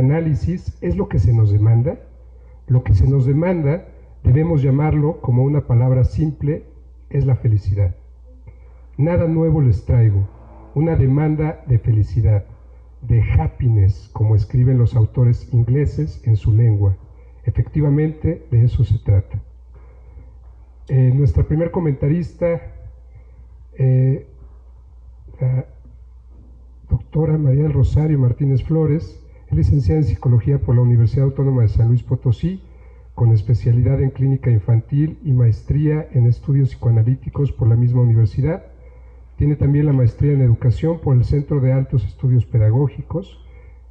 análisis es lo que se nos demanda. Lo que se nos demanda, debemos llamarlo como una palabra simple, es la felicidad. Nada nuevo les traigo, una demanda de felicidad, de happiness, como escriben los autores ingleses en su lengua. Efectivamente, de eso se trata. Nuestra primer comentarista, la doctora María del Rosario Martínez Flores, es licenciada en Psicología por la Universidad Autónoma de San Luis Potosí, con especialidad en Clínica Infantil y maestría en Estudios Psicoanalíticos por la misma universidad. Tiene también la maestría en Educación por el Centro de Altos Estudios Pedagógicos.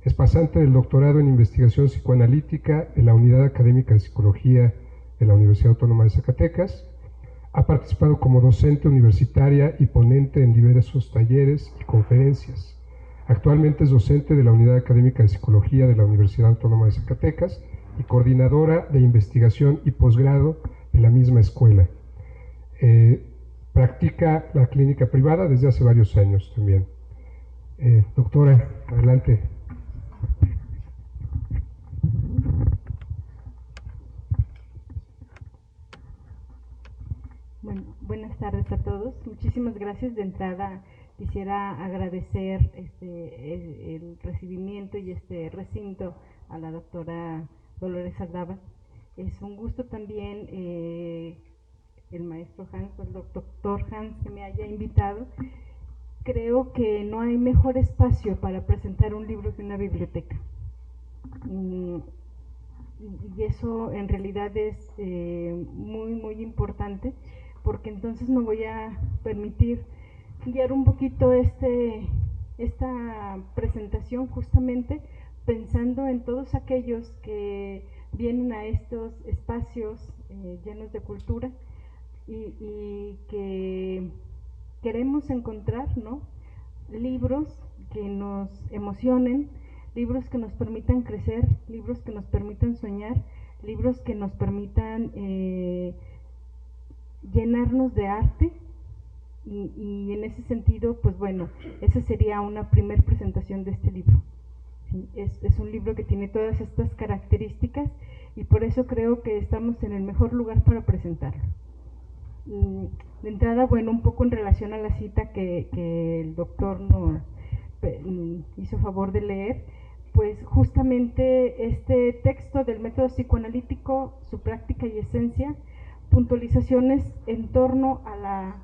Es pasante del doctorado en Investigación Psicoanalítica de la Unidad Académica de Psicología de la Universidad Autónoma de Zacatecas. Ha participado como docente universitaria y ponente en diversos talleres y conferencias. Actualmente es docente de la Unidad Académica de Psicología de la Universidad Autónoma de Zacatecas y coordinadora de investigación y posgrado de la misma escuela. Practica la clínica privada desde hace varios años también. Doctora, adelante. Bueno, buenas tardes a todos. Muchísimas gracias. De entrada quisiera agradecer el recibimiento y este recinto a la doctora Dolores Aldaba. Es un gusto también el maestro Hans, el doctor Hans, que me haya invitado. Creo que no hay mejor espacio para presentar un libro que una biblioteca. Y eso en realidad es muy importante, porque entonces me voy a permitir guiar un poquito esta presentación justamente pensando en todos aquellos que vienen a estos espacios llenos de cultura y que queremos encontrar, ¿no?, libros que nos emocionen, libros que nos permitan crecer, libros que nos permitan soñar, libros que nos permitan llenarnos de arte y en ese sentido, pues bueno, esa sería una primer presentación de este libro. ¿Sí? Es un libro que tiene todas estas características y por eso creo que estamos en el mejor lugar para presentarlo. De entrada, bueno, un poco en relación a la cita que el doctor nos hizo favor de leer, pues justamente este texto del método psicoanalítico, su práctica y esencia, puntualizaciones en torno a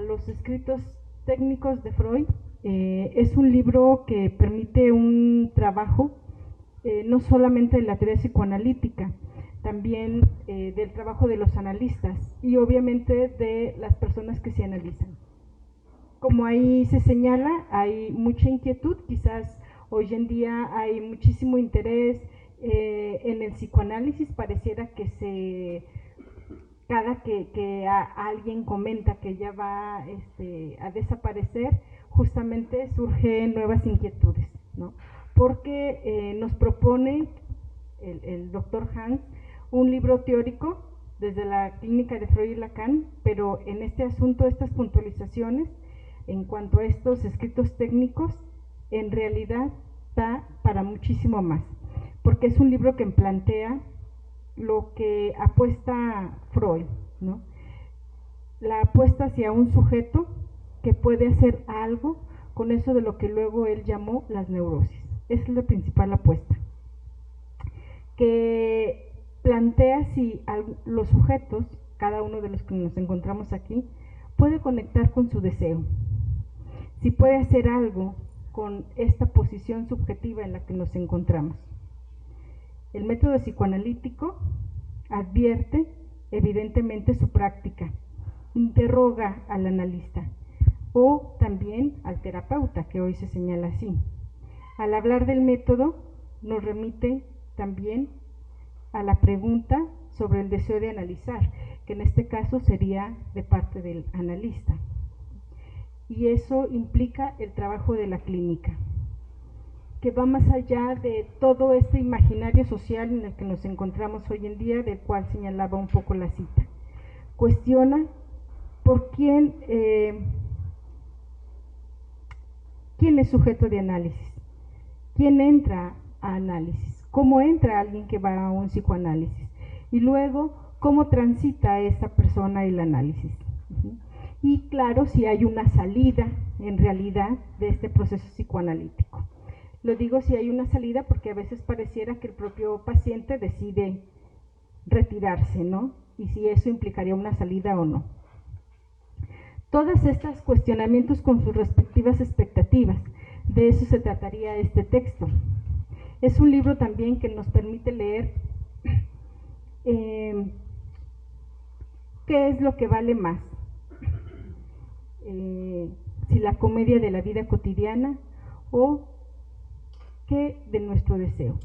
los escritos técnicos de Freud. Es un libro que permite un trabajo no solamente de la teoría psicoanalítica, también del trabajo de los analistas y obviamente de las personas que se analizan. Como ahí se señala, hay mucha inquietud, quizás hoy en día hay muchísimo interés en el psicoanálisis. Pareciera que cada que alguien comenta que ya va a desaparecer, justamente surgen nuevas inquietudes, ¿no? Porque nos propone el doctor Hans un libro teórico desde la clínica de Freud y Lacan, pero en este asunto, estas puntualizaciones en cuanto a estos escritos técnicos, en realidad da para muchísimo más, porque es un libro que plantea lo que apuesta Freud, ¿no? La apuesta hacia un sujeto que puede hacer algo con eso de lo que luego él llamó las neurosis. Esa es la principal apuesta, que plantea si los sujetos, cada uno de los que nos encontramos aquí, puede conectar con su deseo, si puede hacer algo con esta posición subjetiva en la que nos encontramos. El método psicoanalítico advierte evidentemente su práctica, interroga al analista o también al terapeuta, que hoy se señala así. Al hablar del método nos remite también a la pregunta sobre el deseo de analizar, que en este caso sería de parte del analista. Y eso implica el trabajo de la clínica, que va más allá de todo este imaginario social en el que nos encontramos hoy en día, del cual señalaba un poco la cita. Cuestiona por quién es sujeto de análisis, quién entra a análisis, cómo entra alguien que va a un psicoanálisis y luego cómo transita esa persona el análisis. Y claro, si hay una salida en realidad de este proceso psicoanalítico. Lo digo si hay una salida porque a veces pareciera que el propio paciente decide retirarse, ¿no? Y si eso implicaría una salida o no. Todas estas cuestionamientos con sus respectivas expectativas, de eso se trataría este texto. Es un libro también que nos permite leer qué es lo que vale más, si la comedia de la vida cotidiana o qué de nuestro deseo.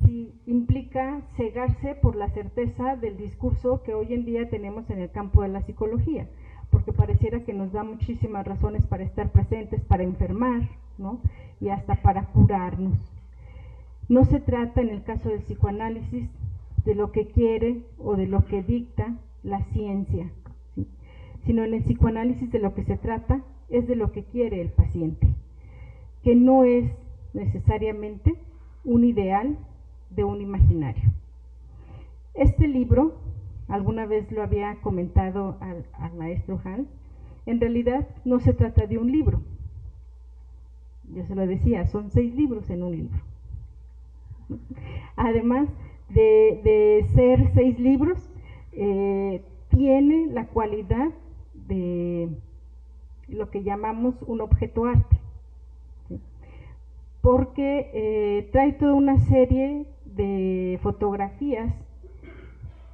Si implica cegarse por la certeza del discurso que hoy en día tenemos en el campo de la psicología, porque pareciera que nos da muchísimas razones para estar presentes, para enfermar, ¿no? Y hasta para curarnos. No se trata, en el caso del psicoanálisis, de lo que quiere o de lo que dicta la ciencia, ¿sí? Sino en el psicoanálisis de lo que se trata es de lo que quiere el paciente, que no es necesariamente un ideal de un imaginario. Este libro, alguna vez lo había comentado al maestro Hans, en realidad no se trata de un libro. Yo se lo decía, son 6 libros en un libro. Además de ser 6 libros, tiene la cualidad de lo que llamamos un objeto arte, ¿sí? Porque trae toda una serie de fotografías,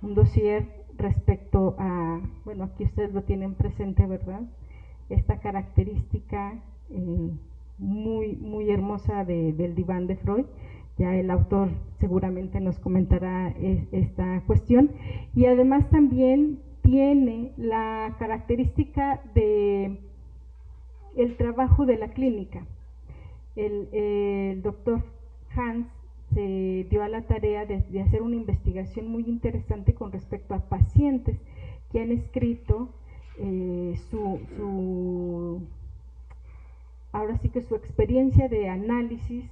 un dossier respecto a, bueno, aquí ustedes lo tienen presente, ¿verdad? Esta característica muy hermosa del diván de Freud. Ya el autor seguramente nos comentará esta cuestión. Y además también tiene la característica de el trabajo de la clínica. El doctor Hans se dio a la tarea de hacer una investigación muy interesante con respecto a pacientes que han escrito ahora sí que su experiencia de análisis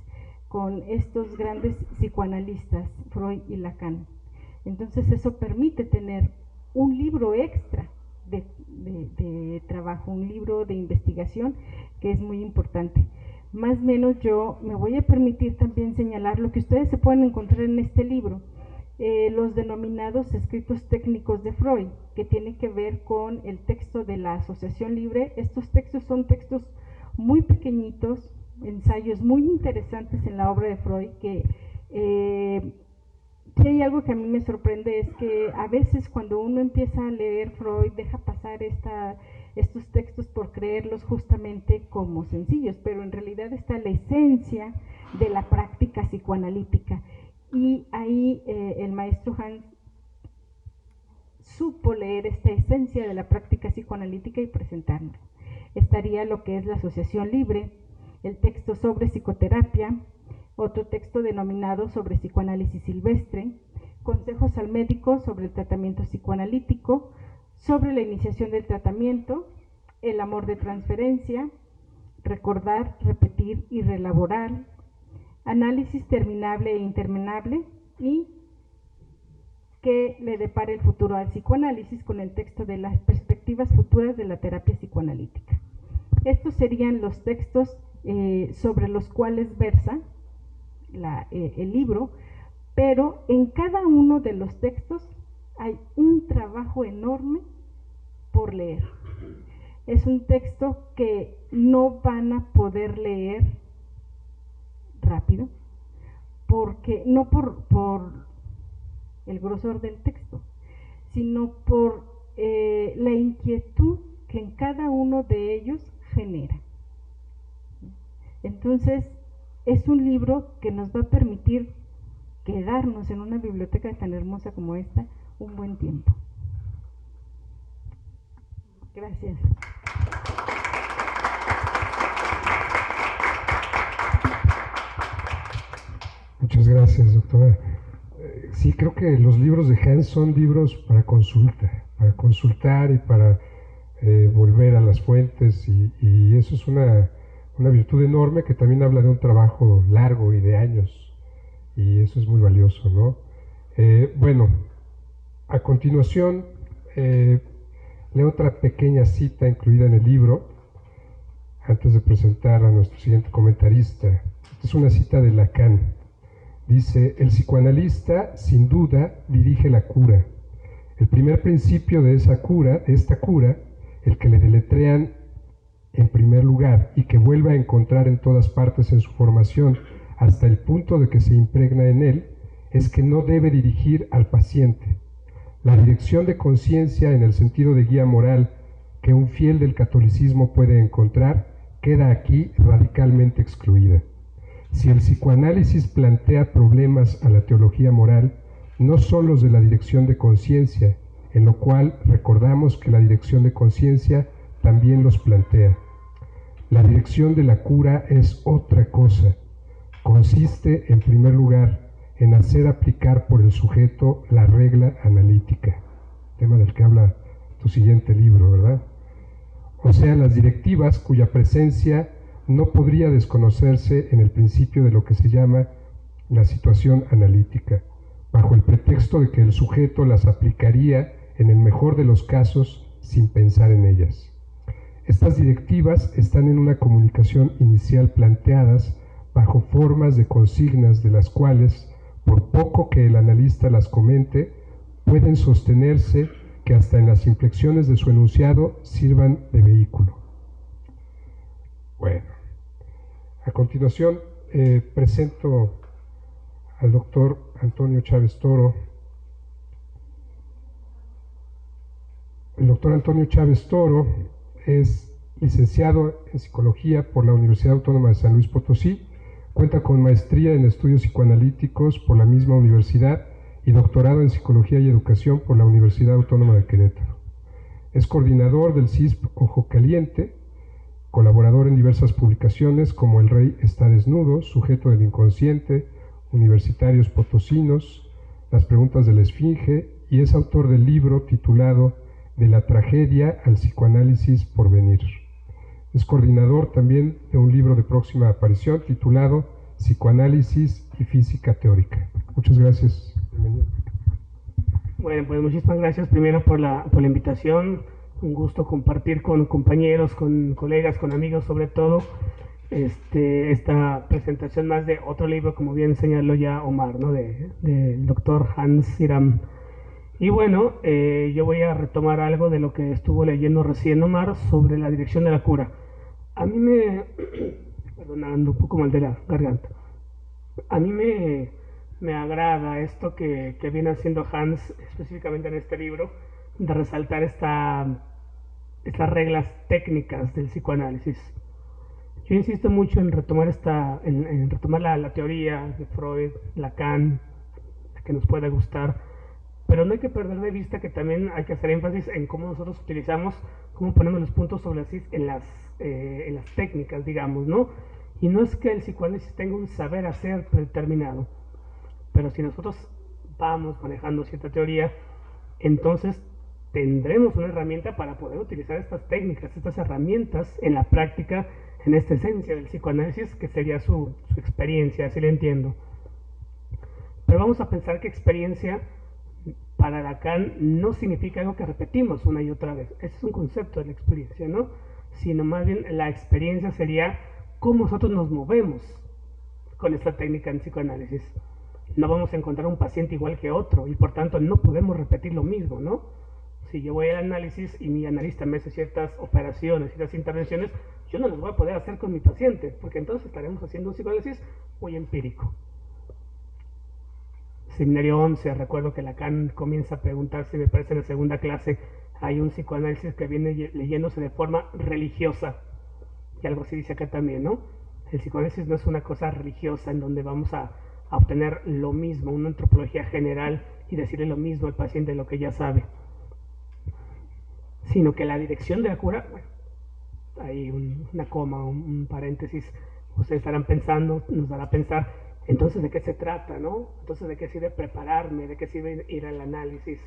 con estos grandes psicoanalistas, Freud y Lacan. Entonces eso permite tener un libro extra de trabajo, un libro de investigación que es muy importante. Más o menos yo me voy a permitir también señalar lo que ustedes se pueden encontrar en este libro, los denominados escritos técnicos de Freud, que tiene que ver con el texto de la asociación libre. Estos textos son textos muy pequeñitos, ensayos muy interesantes en la obra de Freud, que si hay algo que a mí me sorprende es que a veces cuando uno empieza a leer Freud deja pasar estos textos por creerlos justamente como sencillos, pero en realidad está la esencia de la práctica psicoanalítica, y ahí el maestro Hans supo leer esta esencia de la práctica psicoanalítica y presentarla. Estaría lo que es la asociación libre, el texto sobre psicoterapia, otro texto denominado sobre psicoanálisis silvestre, consejos al médico sobre el tratamiento psicoanalítico, sobre la iniciación del tratamiento, el amor de transferencia, recordar, repetir y reelaborar, análisis terminable e interminable, y que le depara el futuro al psicoanálisis, con el texto de las perspectivas futuras de la terapia psicoanalítica. Estos serían los textos sobre los cuales versa el libro, pero en cada uno de los textos hay un trabajo enorme por leer. Es un texto que no van a poder leer rápido, porque no por el grosor del texto, sino por la inquietud que en cada uno de ellos genera. Entonces, es un libro que nos va a permitir quedarnos en una biblioteca tan hermosa como esta un buen tiempo. Gracias. Muchas gracias, doctora. Sí, creo que los libros de Hans son libros para consultar y para volver a las fuentes, y eso es una virtud enorme que también habla de un trabajo largo y de años, y eso es muy valioso, ¿no? Bueno, a continuación leo otra pequeña cita incluida en el libro antes de presentar a nuestro siguiente comentarista. Esta es una cita de Lacan. Dice: el psicoanalista sin duda dirige la cura. El primer principio de esta cura, el que le deletrean en primer lugar y que vuelve a encontrar en todas partes en su formación hasta el punto de que se impregna en él, es que no debe dirigir al paciente. La dirección de conciencia en el sentido de guía moral que un fiel del catolicismo puede encontrar queda aquí radicalmente excluida. Si el psicoanálisis plantea problemas a la teología moral, no son los de la dirección de conciencia, en lo cual recordamos que la dirección de conciencia también los plantea. La dirección de la cura es otra cosa. Consiste, en primer lugar, en hacer aplicar por el sujeto la regla analítica, tema del que habla tu siguiente libro, ¿verdad? O sea, las directivas cuya presencia no podría desconocerse en el principio de lo que se llama la situación analítica, bajo el pretexto de que el sujeto las aplicaría en el mejor de los casos sin pensar en ellas. Estas directivas están en una comunicación inicial planteadas bajo formas de consignas de las cuales, por poco que el analista las comente, pueden sostenerse que hasta en las inflexiones de su enunciado sirvan de vehículo. Bueno, a continuación presento al doctor Antonio Chávez Toro. El doctor Antonio Chávez Toro es licenciado en Psicología por la Universidad Autónoma de San Luis Potosí, cuenta con maestría en estudios psicoanalíticos por la misma universidad y doctorado en Psicología y Educación por la Universidad Autónoma de Querétaro. Es coordinador del CISP Ojo Caliente, colaborador en diversas publicaciones como El Rey está desnudo, Sujeto del Inconsciente, Universitarios Potosinos, Las preguntas de la Esfinge, y es autor del libro titulado De la tragedia al psicoanálisis por venir. Es coordinador también de un libro de próxima aparición titulado Psicoanálisis y Física Teórica. Muchas gracias. Bienvenido. Bueno, pues muchísimas gracias primero por la invitación. Un gusto compartir con compañeros, con colegas, con amigos sobre todo, esta presentación más de otro libro, como bien señaló ya Omar, ¿no? del doctor Hans Iram. Y bueno, yo voy a retomar algo de lo que estuvo leyendo recién Omar sobre la dirección de la cura. A mí perdonando un poco mal de la garganta, a mí me agrada esto que viene haciendo Hans, específicamente en este libro, de resaltar estas reglas técnicas del psicoanálisis. Yo insisto mucho en retomar en retomar la teoría de Freud, Lacan, que nos pueda gustar, pero no hay que perder de vista que también hay que hacer énfasis en cómo nosotros utilizamos, cómo ponemos los puntos sobre las is en las técnicas, digamos, ¿no? Y no es que el psicoanálisis tenga un saber hacer predeterminado, pero si nosotros vamos manejando cierta teoría, entonces tendremos una herramienta para poder utilizar estas técnicas, estas herramientas en la práctica, en esta esencia del psicoanálisis, que sería su experiencia, así lo entiendo. Pero vamos a pensar que experiencia para Lacan no significa algo que repetimos una y otra vez. Ese es un concepto de la experiencia, ¿no? Sino más bien la experiencia sería cómo nosotros nos movemos con esta técnica en psicoanálisis. No vamos a encontrar un paciente igual que otro y por tanto no podemos repetir lo mismo, ¿no? Si yo voy al análisis y mi analista me hace ciertas operaciones, ciertas intervenciones, yo no las voy a poder hacer con mi paciente, porque entonces estaremos haciendo un psicoanálisis muy empírico. Seminario 11, recuerdo que Lacan comienza a preguntarse, me parece en la segunda clase, hay un psicoanálisis que viene leyéndose de forma religiosa, y algo así dice acá también, ¿no? El psicoanálisis no es una cosa religiosa en donde vamos a obtener lo mismo, una antropología general y decirle lo mismo al paciente de lo que ya sabe, sino que la dirección de la cura, bueno, hay una coma, un paréntesis, ustedes estarán pensando, nos dará a pensar, entonces ¿de qué se trata, no? Entonces ¿de qué sirve prepararme? ¿De qué sirve ir al análisis?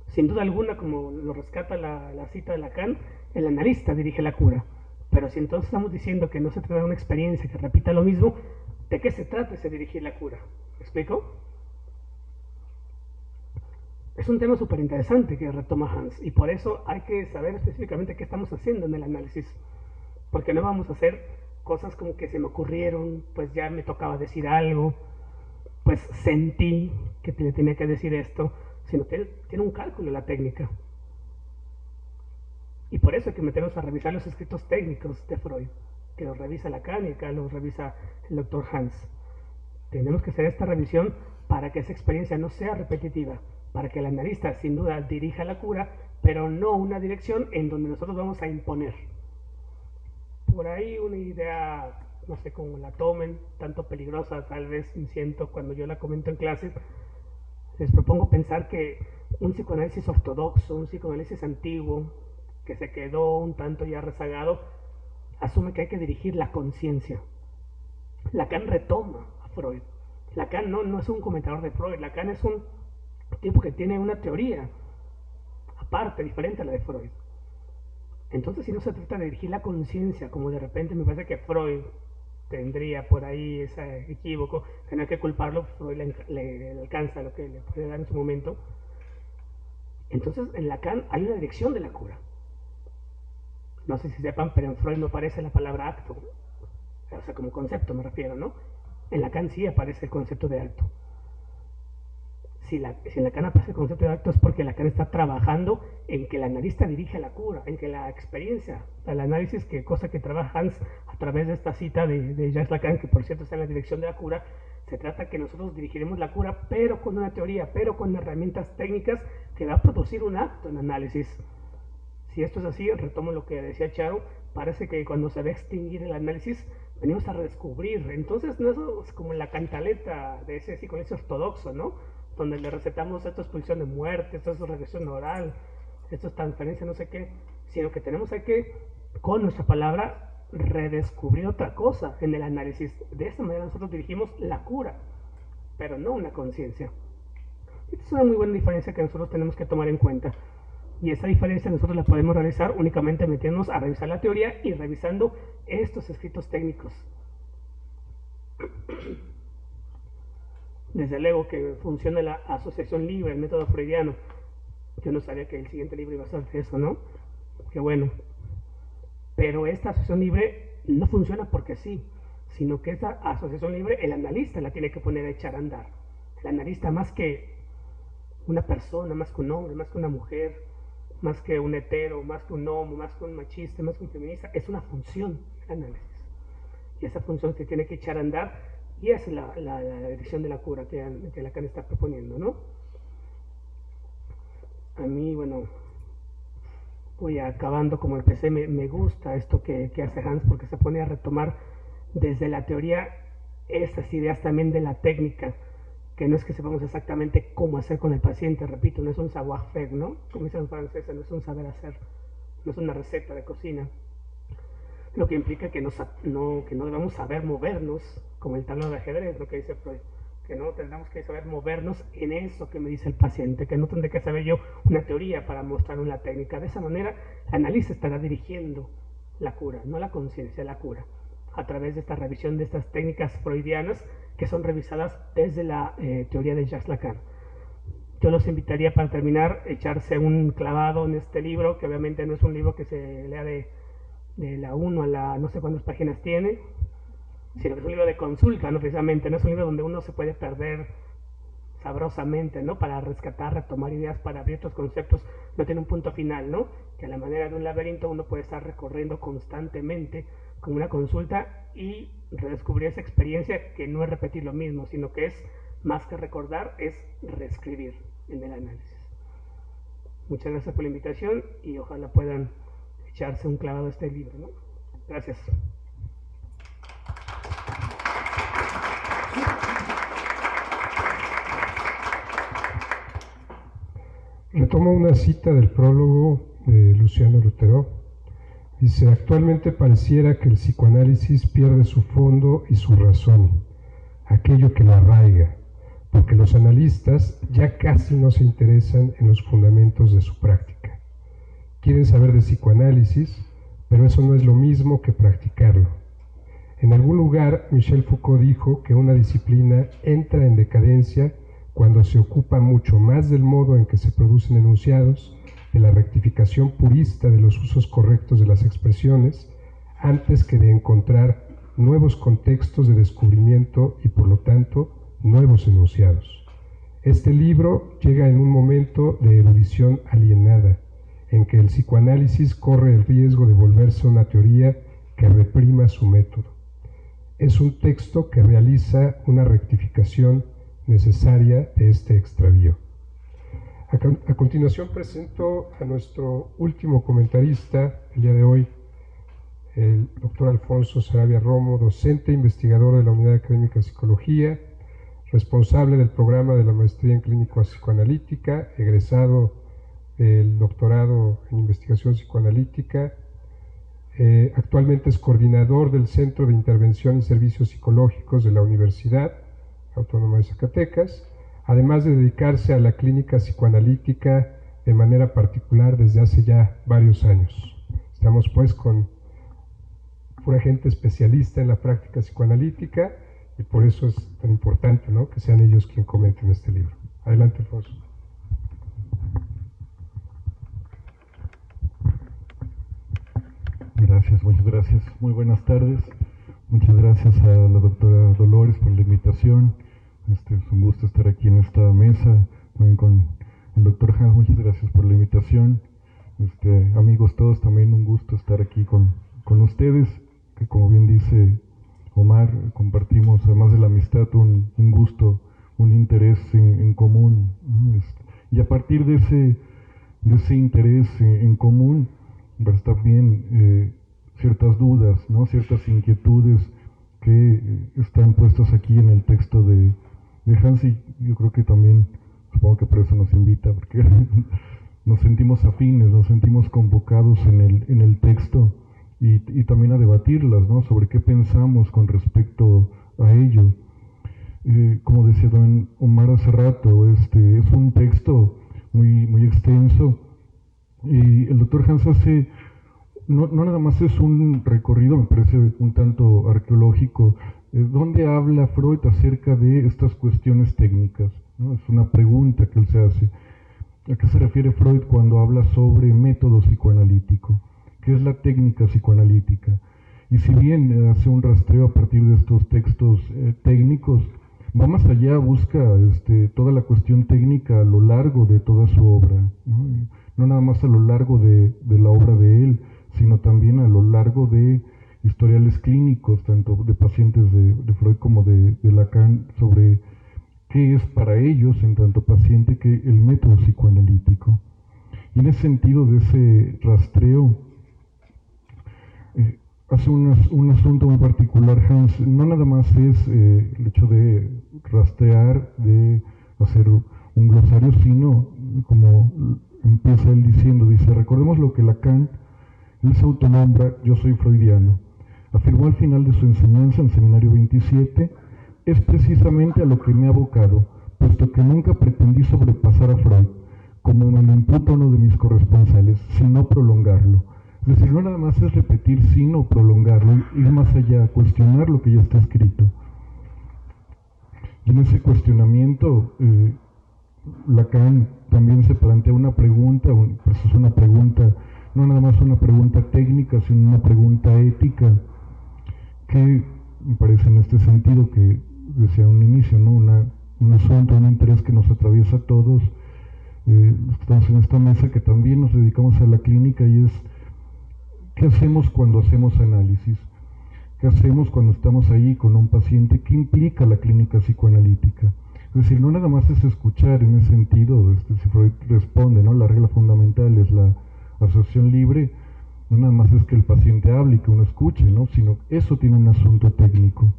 Sin duda alguna, como lo rescata la cita de Lacan, el analista dirige la cura. Pero si entonces estamos diciendo que no se trata de una experiencia que repita lo mismo, ¿de qué se trata ese dirigir la cura? ¿Me explico? Es un tema súper interesante que retoma Hans, y por eso hay que saber específicamente qué estamos haciendo en el análisis, porque no vamos a hacer cosas como que se me ocurrieron, pues ya me tocaba decir algo, pues sentí que le tenía que decir esto, sino que tiene un cálculo la técnica. Y por eso hay que meternos a revisar los escritos técnicos de Freud, que los revisa Lacan y acá los revisa el doctor Hans. Tenemos que hacer esta revisión para que esa experiencia no sea repetitiva, para que el analista sin duda dirija la cura, pero no una dirección en donde nosotros vamos a imponer. Por ahí una idea, no sé cómo la tomen, tanto peligrosa tal vez me siento cuando yo la comento en clases, les propongo pensar que un psicoanálisis ortodoxo, un psicoanálisis antiguo, que se quedó un tanto ya rezagado, asume que hay que dirigir la conciencia. Lacan retoma a Freud. Lacan no es un comentador de Freud, Lacan es un tipo que tiene una teoría aparte, diferente a la de Freud. Entonces, si no se trata de dirigir la conciencia, como de repente me parece que Freud tendría por ahí ese equívoco, que no hay que culparlo, Freud le alcanza lo que le puede dar en su momento. Entonces, en Lacan hay una dirección de la cura. No sé si sepan, pero en Freud no aparece la palabra acto, o sea, como concepto me refiero, ¿no? En Lacan sí aparece el concepto de acto. Si en Lacan aparece el concepto de acto es porque Lacan está trabajando en que el analista dirige la cura, en que la experiencia, el análisis, que cosa que trabaja Hans a través de esta cita de Jacques Lacan, que por cierto está en la dirección de la cura, se trata que nosotros dirigiremos la cura, pero con una teoría, pero con herramientas técnicas que va a producir un acto en análisis. Si esto es así, retomo lo que decía Charo, parece que cuando se va a extinguir el análisis, venimos a redescubrir. Entonces, no es como la cantaleta de ese psicoanálisis ortodoxo, ¿no? Donde le recetamos esto es pulsión de muerte, esto es regresión oral, esto es transferencia, no sé qué, sino que tenemos que, con nuestra palabra, redescubrir otra cosa en el análisis. De esta manera nosotros dirigimos la cura, pero no una conciencia. Esta es una muy buena diferencia que nosotros tenemos que tomar en cuenta. Y esa diferencia nosotros la podemos realizar únicamente metiéndonos a revisar la teoría y revisando estos escritos técnicos. Desde luego que funciona la asociación libre, el método freudiano. Yo no sabía que el siguiente libro iba a ser de eso, ¿no? Qué bueno. Pero esta asociación libre no funciona porque sí, sino que esta asociación libre el analista la tiene que poner a echar a andar. El analista, más que una persona, más que un hombre, más que una mujer, más que un hetero, más que un homo, más que un machista, más que un feminista, es una función el análisis. Y esa función se tiene que echar a andar, y es la dirección de la cura que Lacan está proponiendo, ¿no? A mí, bueno, voy acabando como empecé, me gusta esto que hace Hans, porque se pone a retomar desde la teoría estas ideas también de la técnica, que no es que sepamos exactamente cómo hacer con el paciente, repito, no es un savoir-faire, ¿no? Como dicen en francés, no es un saber hacer, no es una receta de cocina. Lo que implica que no debamos saber movernos, como el tablero de ajedrez, lo que dice Freud, que no tendremos que saber movernos en eso que me dice el paciente, que no tendré que saber yo una teoría para mostrar una técnica. De esa manera, el analista estará dirigiendo la cura, no la conciencia, la cura, a través de esta revisión de estas técnicas freudianas que son revisadas desde la teoría de Jacques Lacan. Yo los invitaría, para terminar, echarse un clavado en este libro, que obviamente no es un libro que se lea de la 1 a la no sé cuántas páginas tiene, sino que es un libro de consulta, ¿no? Precisamente, no es un libro donde uno se puede perder sabrosamente, ¿no? Para rescatar, retomar ideas, para abrir otros conceptos, no tiene un punto final, ¿no? Que a la manera de un laberinto uno puede estar recorriendo constantemente como una consulta y redescubrir esa experiencia, que no es repetir lo mismo, sino que es, más que recordar, es reescribir en el análisis. Muchas gracias por la invitación y ojalá puedan echarse un clavado a este libro, ¿no? Gracias. Retomo una cita del prólogo de Luciano Lutero. Dice: actualmente pareciera que el psicoanálisis pierde su fondo y su razón, aquello que lo arraiga, porque los analistas ya casi no se interesan en los fundamentos de su práctica. Quieren saber de psicoanálisis, pero eso no es lo mismo que practicarlo. En algún lugar, Michel Foucault dijo que una disciplina entra en decadencia cuando se ocupa mucho más del modo en que se producen enunciados, de la rectificación purista de los usos correctos de las expresiones, antes que de encontrar nuevos contextos de descubrimiento y, por lo tanto, nuevos enunciados. Este libro llega en un momento de erudición alienada, en que el psicoanálisis corre el riesgo de volverse una teoría que reprima su método. Es un texto que realiza una rectificación necesaria de este extravío. A continuación presento a nuestro último comentarista el día de hoy, el doctor Alfonso Sarabia Romo, docente e investigador de la Unidad Académica de Psicología, responsable del programa de la Maestría en Clínica Psicoanalítica, egresado del doctorado en Investigación Psicoanalítica. Actualmente es coordinador del Centro de Intervención y Servicios Psicológicos de la Universidad Autónoma de Zacatecas, además de dedicarse a la clínica psicoanalítica de manera particular desde hace ya varios años. Estamos pues con pura gente especialista en la práctica psicoanalítica y por eso es tan importante, ¿no?, que sean ellos quienes comenten este libro. Adelante, Alfonso. Gracias, muchas gracias. Muy buenas tardes. Muchas gracias a la doctora Dolores por la invitación. Es un gusto estar aquí en esta mesa, también con el doctor Hans. Muchas gracias por la invitación. Amigos todos, también un gusto estar aquí con ustedes, que como bien dice Omar, compartimos, además de la amistad, un gusto, un interés en común. Y a partir de ese interés en común, pues también ciertas dudas, ¿no?, ciertas inquietudes que están puestas aquí en el texto de Hans, y yo creo que también, supongo que por eso nos invita, porque nos sentimos afines, nos sentimos convocados en el texto y también a debatirlas, ¿no?, sobre qué pensamos con respecto a ello. Como decía también Omar hace rato, es un texto muy, muy extenso, y el doctor Hans hace, no nada más es un recorrido, me parece un tanto arqueológico, donde habla Freud acerca de estas cuestiones técnicas, ¿no? Es una pregunta que él se hace. ¿A qué se refiere Freud cuando habla sobre método psicoanalítico? ¿Qué es la técnica psicoanalítica? Y si bien hace un rastreo a partir de estos textos técnicos, va más allá, busca toda la cuestión técnica a lo largo de toda su obra, no nada más a lo largo de la obra de él, sino también a lo largo de historiales clínicos, tanto de pacientes de Freud como de Lacan, sobre qué es para ellos, en tanto paciente, que el método psicoanalítico. Y en ese sentido, de ese rastreo, hace un asunto muy particular Hans. No nada más es el hecho de rastrear, de hacer un glosario, sino, como empieza él diciendo, dice: recordemos lo que Lacan, él se autonombra "yo soy freudiano", afirmó al final de su enseñanza en Seminario 27, "es precisamente a lo que me he abocado, puesto que nunca pretendí sobrepasar a Freud, como me lo imputa uno de mis corresponsales, sino prolongarlo". Es decir, no nada más es repetir, sino prolongarlo, ir más allá, cuestionar lo que ya está escrito. Y en ese cuestionamiento, Lacan también se plantea una pregunta, pues es una pregunta, no nada más una pregunta técnica, sino una pregunta ética, que me parece en este sentido, que decía un inicio, ¿no?, un asunto, un interés que nos atraviesa a todos, los que estamos en esta mesa, que también nos dedicamos a la clínica, y es: ¿qué hacemos cuando hacemos análisis? ¿Qué hacemos cuando estamos ahí con un paciente? ¿Qué implica la clínica psicoanalítica? Es decir, no nada más es escuchar en ese sentido, si Freud responde, ¿no?, la regla fundamental es la asociación libre, no nada más es que el paciente hable y que uno escuche, ¿no?, sino eso tiene un asunto técnico.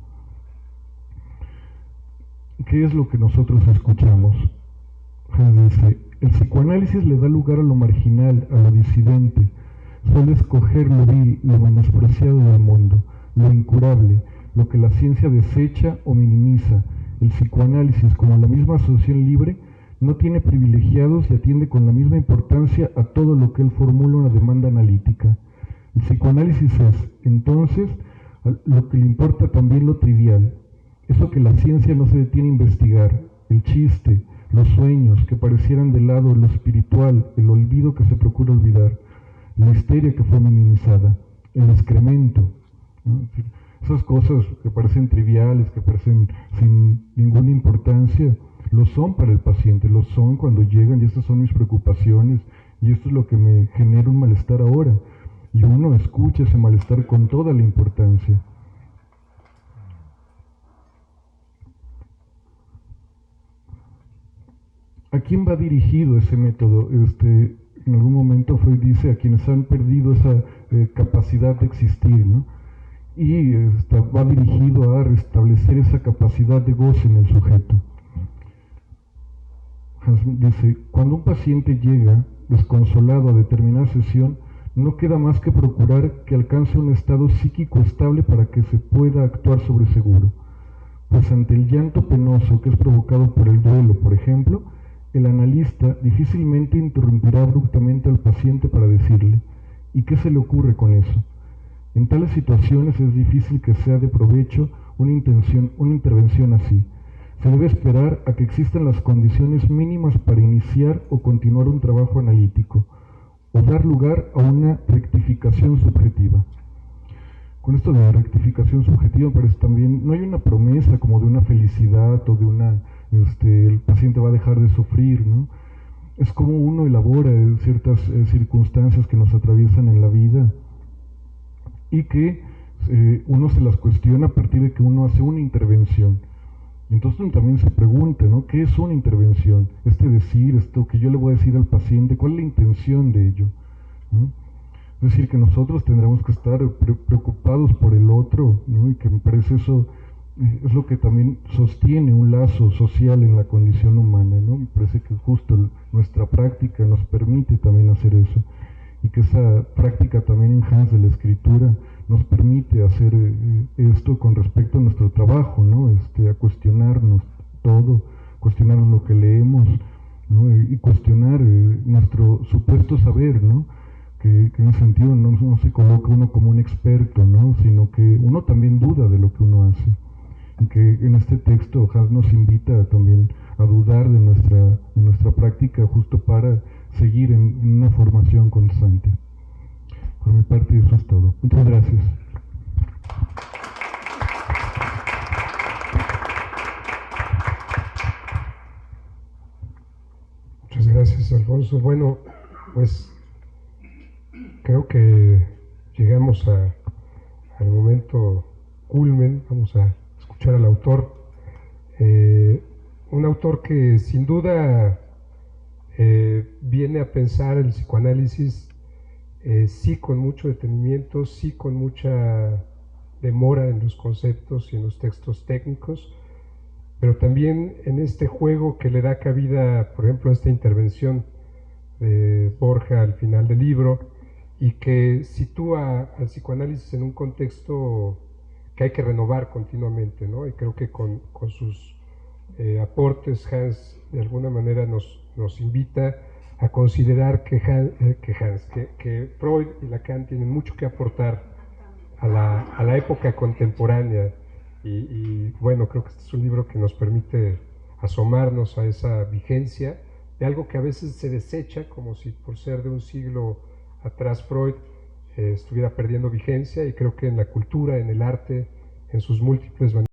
¿Qué es lo que nosotros escuchamos? Dice: el psicoanálisis le da lugar a lo marginal, a lo disidente, suele escoger lo vil, lo menospreciado del mundo, lo incurable, lo que la ciencia desecha o minimiza. El psicoanálisis, como la misma asociación libre, no tiene privilegiados y atiende con la misma importancia a todo lo que él formula una demanda analítica. El psicoanálisis es, entonces, lo que le importa también lo trivial, eso que la ciencia no se detiene a investigar, el chiste, los sueños que parecieran de lado, lo espiritual, el olvido que se procura olvidar, la histeria que fue minimizada, el excremento, ¿no? Esas cosas que parecen triviales, que parecen sin ninguna importancia, lo son para el paciente, lo son cuando llegan y estas son mis preocupaciones y esto es lo que me genera un malestar ahora. Y uno escucha ese malestar con toda la importancia. ¿A quién va dirigido ese método? En algún momento Freud dice a quienes han perdido esa capacidad de existir, ¿no? Y va dirigido a restablecer esa capacidad de goce en el sujeto. Hans dice, cuando un paciente llega desconsolado a determinada sesión, no queda más que procurar que alcance un estado psíquico estable para que se pueda actuar sobre seguro. Pues ante el llanto penoso que es provocado por el duelo, por ejemplo, el analista difícilmente interrumpirá abruptamente al paciente para decirle, ¿y qué se le ocurre con eso? En tales situaciones es difícil que sea de provecho una intervención así. Se debe esperar a que existan las condiciones mínimas para iniciar o continuar un trabajo analítico, o dar lugar a una rectificación subjetiva. Con esto de rectificación subjetiva, parece también, no hay una promesa como de una felicidad o de una, el paciente va a dejar de sufrir, ¿no? Es como uno elabora ciertas circunstancias que nos atraviesan en la vida y que uno se las cuestiona a partir de que uno hace una intervención. Y entonces uno también se pregunta, ¿no? ¿Qué es una intervención? Esto que yo le voy a decir al paciente, ¿cuál es la intención de ello? ¿No? Es decir, que nosotros tendremos que estar preocupados por el otro, ¿no? Y que me parece eso es lo que también sostiene un lazo social en la condición humana, ¿no? Me parece que justo nuestra práctica nos permite también hacer eso, y que esa práctica también en Hans de la escritura nos permite hacer esto con respecto a nuestro trabajo, ¿no? A cuestionarnos todo, cuestionarnos lo que leemos, ¿no? Y cuestionar nuestro supuesto saber, ¿no? Que en ese sentido no se coloca uno como un experto, ¿no? Sino que uno también duda de lo que uno hace. Y que en este texto Hans nos invita también a dudar de nuestra práctica justo para seguir en una formación constante. Por mi parte eso es todo. Muchas gracias. Muchas gracias, Alfonso. Bueno, pues creo que llegamos al momento culmen. Vamos a escuchar al autor. Un autor que sin duda viene a pensar el psicoanálisis sí con mucho detenimiento, sí con mucha demora en los conceptos y en los textos técnicos, pero también en este juego que le da cabida, por ejemplo, a esta intervención de Borja al final del libro, y que sitúa al psicoanálisis en un contexto que hay que renovar continuamente, ¿no? Y creo que con sus aportes Hans de alguna manera nos invita a considerar que Freud y Lacan tienen mucho que aportar a la época contemporánea y bueno, creo que este es un libro que nos permite asomarnos a esa vigencia de algo que a veces se desecha como si por ser de un siglo atrás Freud estuviera perdiendo vigencia, y creo que en la cultura, en el arte, en sus múltiples